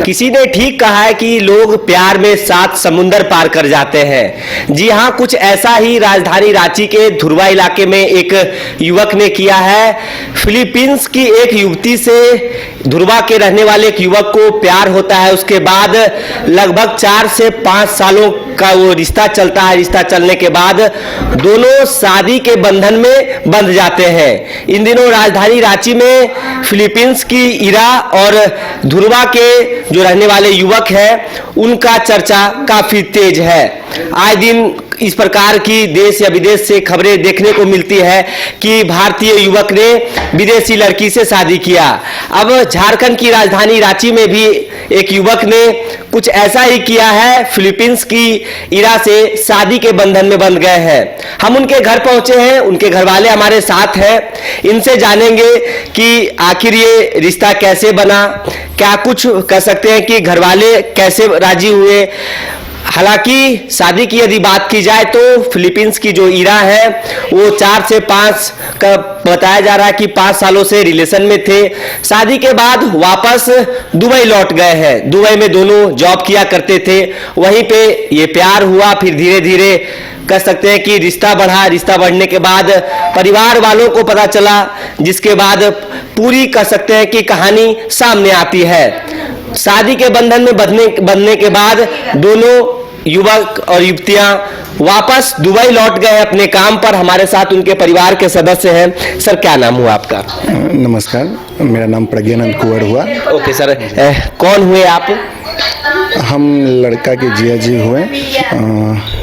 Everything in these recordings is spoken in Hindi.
किसी ने ठीक कहा है कि लोग प्यार में 7 समुंदर पार कर जाते हैं। जी हाँ, कुछ ऐसा ही राजधानी रांची के धुरवा इलाके में एक युवक ने किया है। फिलीपींस की एक युवती से धुरवा के रहने वाले एक युवक को प्यार होता है। उसके बाद लगभग 4 से 5 सालों का वो रिश्ता चलता है। रिश्ता चलने के बाद दोनों शादी के बंधन में बंध जाते हैं। इन दिनों राजधानी रांची में फिलीपींस की इरा और धुरवा के जो रहने वाले युवक हैं उनका चर्चा काफी तेज है। आए दिन इस प्रकार की देश या विदेश से खबरें देखने को मिलती है कि भारतीय युवक ने विदेशी लड़की से शादी किया। अब झारखंड की राजधानी रांची में भी एक युवक ने कुछ ऐसा ही किया है। फिलीपींस की इरा से शादी के बंधन में बंध गए हैं। हम उनके घर पहुंचे हैं, उनके घर वाले हमारे साथ हैं। इनसे जानेंगे कि आखिर ये रिश्ता कैसे बना, क्या कुछ कह सकते हैं कि घर वाले कैसे राजी हुए। हालांकि शादी की यदि बात की जाए तो फिलीपींस की जो इरा है वो 4 से 5 का बताया जा रहा है कि 5 सालों से रिलेशन में थे। शादी के बाद वापस दुबई लौट गए हैं। दुबई में दोनों जॉब किया करते थे, वहीं पे ये प्यार हुआ। फिर धीरे धीरे कह सकते हैं कि रिश्ता बढ़ा। रिश्ता बढ़ने के बाद परिवार वालों को पता चला, जिसके बाद पूरी कह सकते हैं कि कहानी सामने आती है। शादी के बंधन में बंधने के बाद दोनों युवक और युवतियां वापस दुबई लौट गए अपने काम पर। हमारे साथ उनके परिवार के सदस्य हैं। सर, क्या नाम हुआ आपका? नमस्कार, मेरा नाम प्रज्ञानंद कुंवर हुआ। ओके सर, कौन हुए आप? हम लड़का के जीजा जी हुए।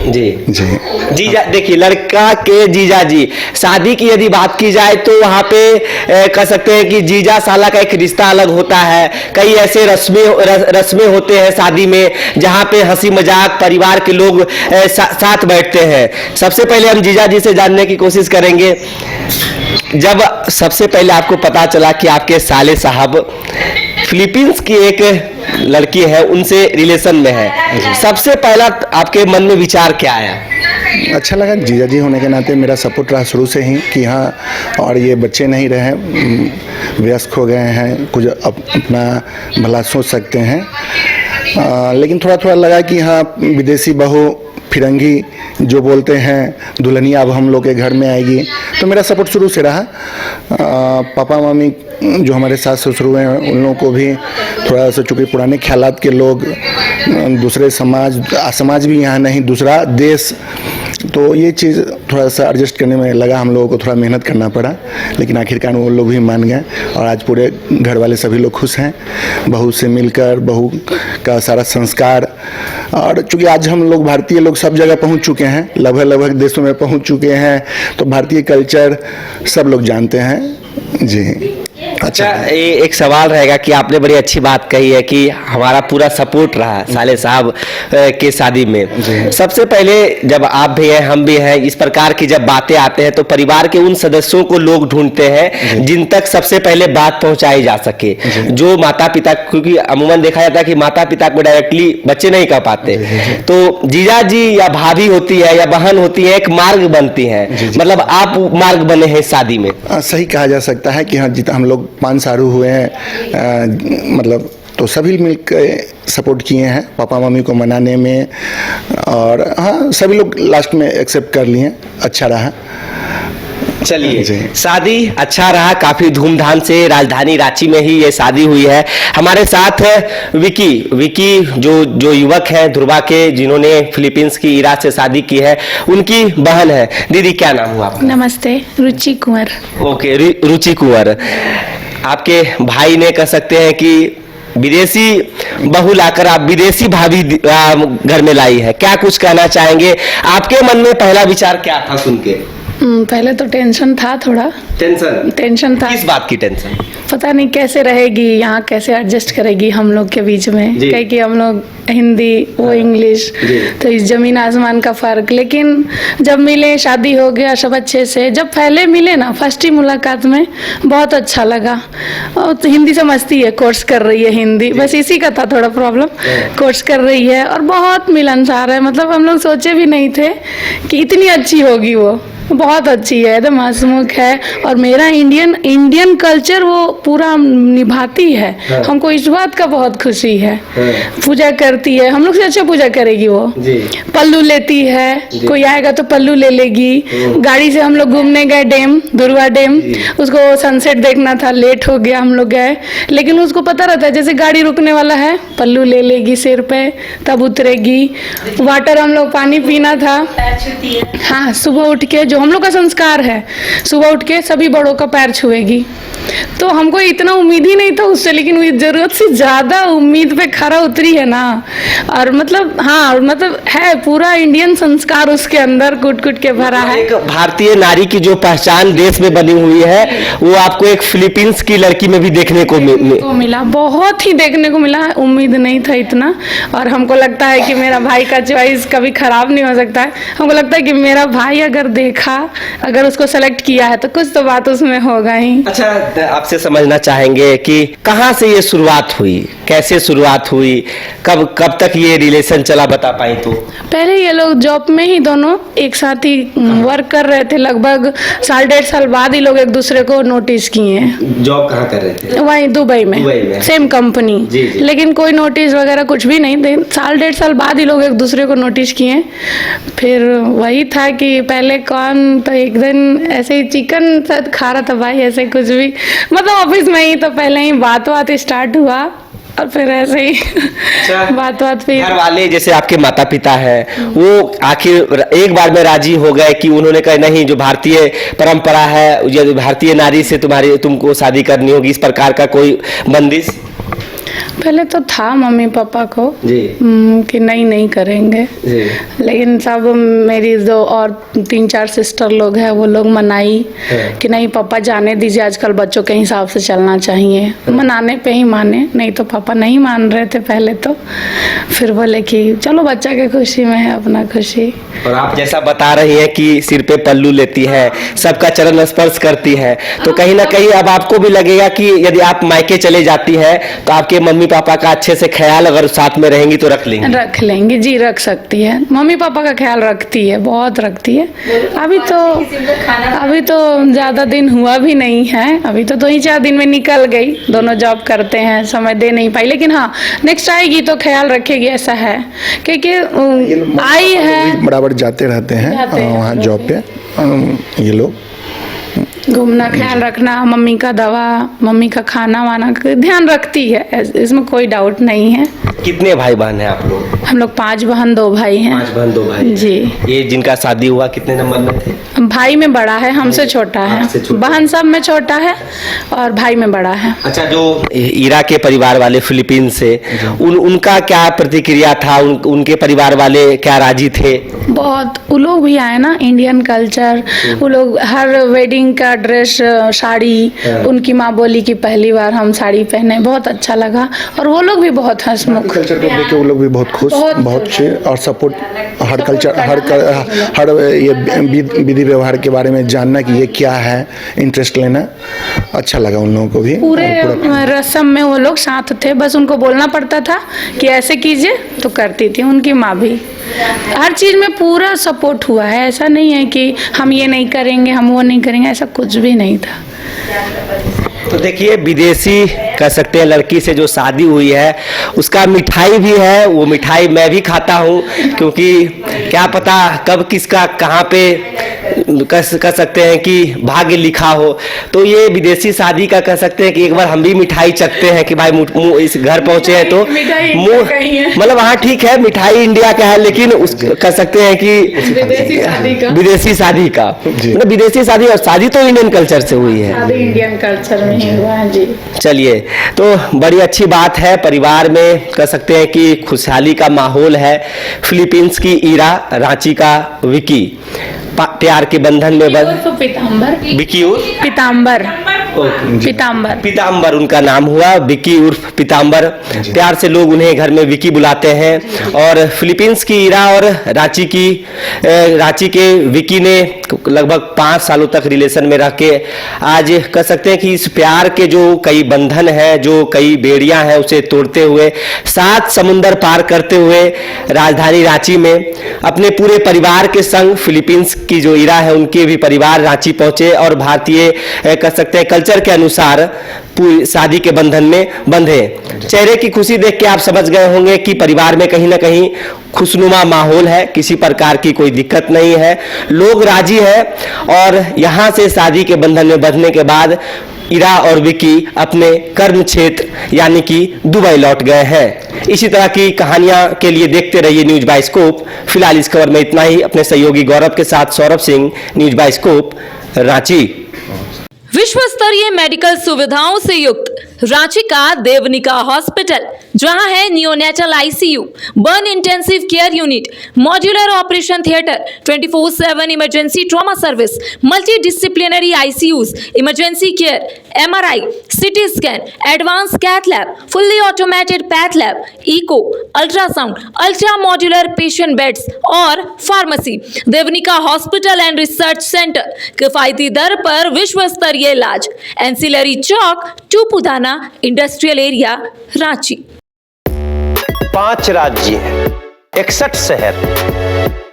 जी जी जीजा, देखिए लड़का के जीजा जी। शादी की यदि बात की जाए तो वहाँ पे कह सकते हैं कि जीजा साला का एक रिश्ता अलग होता है। कई ऐसे रस्में होते हैं शादी में जहाँ पे हंसी मजाक परिवार के लोग साथ बैठते हैं। सबसे पहले हम जीजा जी से जानने की कोशिश करेंगे। जब सबसे पहले आपको पता चला कि आपके साले साहब फिलीपींस की एक लड़की है, उनसे रिलेशन में है, सबसे पहला आपके मन में विचार क्या आया? अच्छा लगा। जीजा जी होने के नाते मेरा सपोर्ट रहा शुरू से ही कि हाँ, और ये बच्चे नहीं रहे, वयस्क हो गए हैं, कुछ अपना भला सोच सकते हैं। लेकिन थोड़ा थोड़ा लगा कि हाँ, विदेशी बहू फिरंगी जो बोलते हैं दुल्हनिया अब हम लोग के घर में आएगी, तो मेरा सपोर्ट शुरू से रहा। पापा मम्मी जो हमारे सास ससुर हुए हैं उन लोगों को भी थोड़ा सा, चूँकि पुराने ख्यालात के लोग, दूसरे समाज भी यहाँ नहीं, दूसरा देश, तो ये चीज़ थोड़ा सा एडजस्ट करने में लगा। हम लोगों को थोड़ा मेहनत करना पड़ा, लेकिन आखिरकार वो लोग भी मान गए और आज पूरे घर वाले सभी लोग खुश हैं बहू से मिलकर, बहू का सारा संस्कार। और चूँकि आज हम लोग भारतीय लोग सब जगह पहुंच चुके हैं, लगभग देशों में पहुंच चुके हैं, तो भारतीय कल्चर सब लोग जानते हैं। जी अच्छा, ये एक सवाल रहेगा कि आपने बड़ी अच्छी बात कही है कि हमारा पूरा सपोर्ट रहा साले साहब के शादी में। सबसे पहले जब आप भी हैं, हम भी हैं, इस प्रकार की जब बातें आते हैं तो परिवार के उन सदस्यों को लोग ढूंढते हैं जिन तक सबसे पहले बात पहुंचाई जा सके। जो माता पिता, क्योंकि अमूमन देखा जाता है कि माता पिता को डायरेक्टली बच्चे नहीं कह पाते, तो जीजा जी या भाभी होती है या बहन होती है, एक मार्ग बनती है। मतलब आप मार्ग बने हैं शादी में। सही कहा जा सकता है कि हाँ, जितना हम लोग 5 सारू हुए हैं, मतलब तो सभी मिलकर सपोर्ट किए हैं पापा मम्मी को मनाने में, और हाँ, सभी लोग लास्ट में एक्सेप्ट कर लिए। अच्छा रहा। चलिए, शादी अच्छा रहा, काफी धूमधाम से राजधानी रांची में ही ये शादी हुई है। हमारे साथ विकी जो युवक है धुरवा के, जिन्होंने फिलीपींस की इरा से शादी की है, उनकी बहन है। दीदी, क्या नाम हुआ आपका? नमस्ते, रुचि कुंवर। ओके, रुचि कुंवर। आपके भाई ने कह सकते हैं कि विदेशी बहू लाकर आप विदेशी भाभी घर में लाई है। क्या कुछ कहना चाहेंगे? आपके मन में पहला विचार क्या था सुन के? पहले तो टेंशन था, थोड़ा टेंशन था। किस बात की टेंशन? पता नहीं कैसे रहेगी यहाँ, कैसे एडजस्ट करेगी हम लोग के बीच में, क्योंकि हम लोग हिंदी, वो इंग्लिश, तो इस जमीन आसमान का फर्क। लेकिन जब मिले, शादी हो गया, सब अच्छे से। जब पहले मिले ना, फर्स्ट ही मुलाकात में, बहुत अच्छा लगा। और तो हिंदी समझती है, कोर्स कर रही है हिंदी, बस इसी का था थोड़ा प्रॉब्लम। कोर्स कर रही है और बहुत मिलनसार है। मतलब हम लोग सोचे भी नहीं थे कि इतनी अच्छी होगी वो। बहुत अच्छी है, एकदम हंसमुख है और मेरा इंडियन कल्चर वो पूरा निभाती है। हाँ। हमको इस बात का बहुत खुशी है। हाँ। पूजा करती है, हम लोग से अच्छा पूजा करेगी वो। जी। पल्लू लेती है, कोई आएगा तो पल्लू ले लेगी। गाड़ी से हम लोग घूमने गए डैम, दुर्वा डैम, उसको सनसेट देखना था, लेट हो गया, हम लोग गए, लेकिन उसको पता रहता है जैसे गाड़ी रुकने वाला है पल्लू ले लेगी सिर पे, तब उतरेगी। वाटर हम लोग पानी पीना था, हाँ सुबह उठ के, जो हम लोग का संस्कार है, सुबह उठ के सभी बड़ों का पैर छुएगी। तो हमको इतना उम्मीद ही नहीं था उससे, लेकिन वो जरूरत से ज्यादा उम्मीद पे खरा उतरी है ना। और मतलब हाँ, और मतलब है पूरा इंडियन संस्कार उसके अंदर कूट कूट के भरा है। एक भारतीय नारी की जो पहचान देश में बनी हुई है वो आपको एक फिलीपींस की लड़की में भी देखने को मिला, बहुत ही देखने को मिला, उम्मीद नहीं था इतना। और हमको लगता है कि मेरा भाई का चॉइस कभी खराब नहीं हो सकता है। हमको लगता है कि मेरा भाई अगर देखा, अगर उसको सेलेक्ट किया है तो कुछ तो बात उसमें होगा ही। अच्छा, आपसे समझना चाहेंगे कि कहाँ से ये शुरुआत हुई, कैसे शुरुआत हुई, कब तक ये रिलेशन चला, बता पाई तो? पहले ये लोग जॉब में ही दोनों एक साथ ही वर्क कर रहे थे, लगभग 1.5 साल बाद ही लोग एक दूसरे को नोटिस किए। जॉब कहाँ कर रहे थे? वहीं दुबई में सेम कंपनी, लेकिन कोई नोटिस वगैरह कुछ भी नहीं थे। 1.5 साल बाद ही लोग एक दूसरे को नोटिस किए। फिर वही था कि पहले कौन तो एक दिन ऐसे ही चिकन शायद खा रहा था भाई, ऐसे कुछ भी, मतलब ऑफिस में ही, तो पहले ही बात स्टार्ट हुआ और फिर ऐसे ही बात फिर घर वाले जैसे आपके माता पिता हैं वो आखिर एक बार में राजी हो गए कि उन्होंने कहा नहीं, जो भारतीय परंपरा है, जो भारतीय नारी से तुमको शादी करनी होगी, इस प्रकार का कोई बंदिश? पहले तो था मम्मी पापा को जी। कि नहीं करेंगे जी। लेकिन सब मेरी 2 और 3-4 सिस्टर लोग हैं, वो लोग मनाई कि नहीं पापा जाने दीजिए, आजकल बच्चों के हिसाब से चलना चाहिए। मनाने पे ही माने, नहीं तो पापा नहीं मान रहे थे पहले तो। फिर बोले कि चलो बच्चा के खुशी में है अपना खुशी। और आप जैसा बता रही हैं कि सिर पे पल्लू लेती है, सबका चरण स्पर्श करती है, तो कहीं ना कहीं अब आपको भी लगेगा कि यदि आप मायके चले जाती है तो आपके मम्मी पापा का अच्छे से ख्याल अगर साथ में रहेंगी तो रख लेंगे जी, रख सकती है। मम्मी पापा का ख्याल रखती है, बहुत रखती है। अभी तो ज्यादा दिन हुआ भी नहीं है, अभी तो 2-4 दिन में निकल गई। दोनों जॉब करते हैं, समय दे नहीं पाई, लेकिन हाँ नेक्स्ट आएगी तो ख्याल रखेगी, ऐसा है। क्योंकि आई है, बराबर जाते रहते हैं वहाँ जॉब पे ये लोग। घूमना, ख्याल रखना, मम्मी का दवा, मम्मी का खाना वाना का ध्यान रखती है, इसमें कोई डाउट नहीं है। कितने भाई बहन हैं आप लोग? हम लोग 5 बहन 2 भाई हैं। 5 बहन 2 भाई जी। ये जिनका शादी हुआ कितने नंबर में थे? भाई में बड़ा है, हमसे छोटा है। बहन सब में छोटा है और भाई में बड़ा है। अच्छा, जो ईरा के परिवार वाले फिलीपींस से, उनका क्या प्रतिक्रिया था? उनके परिवार वाले क्या राजी थे? बहुत, वो लोग भी आए ना, इंडियन कल्चर, वो लोग हर वेडिंग का ड्रेस, साड़ी, उनकी माँ बोली कि पहली बार हम साड़ी पहने, बहुत अच्छा लगा। और वो लोग भी बहुत हंसमुख, कल्चर को देख के वो लोग भी बहुत खुश, बहुत अच्छे, और सपोर्ट हर कल्चर, हर ये विधि व्यवहार के बारे में जानना कि ये क्या है, इंटरेस्ट लेना अच्छा लगा उन लोगों को भी। पूरे रस्म में वो लोग साथ थे, बस उनको बोलना पड़ता था कि ऐसे कीजिए तो करती थी। उनकी माँ भी हर चीज में पूरा सपोर्ट हुआ है, ऐसा नहीं है कि हम ये नहीं करेंगे, हम वो नहीं करेंगे, ऐसा कुछ भी नहीं था। तो देखिए, विदेशी कह सकते हैं लड़की से जो शादी हुई है, उसका मिठाई भी है, वो मिठाई मैं भी खाता हूँ, क्योंकि क्या पता कब किसका कहाँ पे कह सकते हैं कि भाग्य लिखा हो। तो ये विदेशी शादी का कह सकते हैं कि एक बार हम भी मिठाई चखते हैं कि भाई मुँह इस घर पहुँचे हैं तो मुँह, मतलब हाँ ठीक है मिठाई इंडिया का है, लेकिन उस कह सकते हैं कि विदेशी शादी का, मतलब विदेशी शादी, और शादी तो इंडियन कल्चर से हुई है, इंडियन कल्चर में ही हुआ है। जी चलिए, तो बड़ी अच्छी बात है, परिवार में कह सकते हैं कि खुशहाली का माहौल है। फिलीपींस की ईरा, रांची का विकी, प्यार के बंधन में पीताम्बर, विकी और पीताम्बर, पीताम्बर। पीताम्बर उनका नाम हुआ, विकी उर्फ पीताम्बर। प्यार से लोग उन्हें घर में विकी बुलाते हैं। और फिलीपींस की इरा और रांची के विकी ने लगभग 5 सालों तक रिलेशन में रह के आज कह सकते हैं कि इस प्यार के जो कई बंधन हैं, जो कई बेड़ियां हैं, उसे तोड़ते हुए 7 समुंदर पार करते हुए राजधानी रांची में अपने पूरे परिवार के संग फिलीपींस की जो इरा है उनके भी परिवार रांची पहुंचे और भारतीय कह सकते हैं कल्चर के अनुसार पूरी शादी के बंधन में बंधे। चेहरे की खुशी देख के आप समझ गए होंगे कि परिवार में कहीं ना कहीं खुशनुमा माहौल है, किसी प्रकार की कोई दिक्कत नहीं है, लोग राजी है। और यहाँ से शादी के बंधन में बंधने के बाद इरा और विकी अपने कर्म क्षेत्र यानी कि दुबई लौट गए हैं। इसी तरह की कहानियां के लिए देखते रहिए न्यूज बाइस्कोप। फिलहाल इस खबर में इतना ही। अपने सहयोगी गौरव के साथ सौरभ सिंह, न्यूज बाइस्कोप, रांची। विश्व स्तरीय मेडिकल सुविधाओं से युक्त रांची का देवनिका हॉस्पिटल, जहां है neonatal ICU, burn intensive care unit, modular operation theatre, 24/7 emergency trauma service, multi disciplinary ICUs, emergency care, MRI, CT scan, advance cath lab, fully automated path lab, echo, ultrasound, ultra modular patient beds और pharmacy. Devanika hospital and research centre, किफायती दर पर विश्व स्तरीय इलाज, एंसिलरी चौक, टूपुदाना इंडस्ट्रियल एरिया, रांची। 5 राज्य, 61 शहर,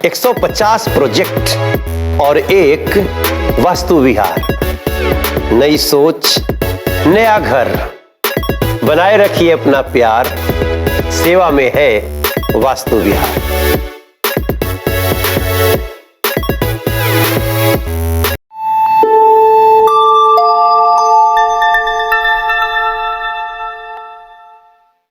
150 प्रोजेक्ट और एक वास्तु विहार। नई सोच, नया घर। बनाए रखिए अपना प्यार, सेवा में है वास्तु विहार।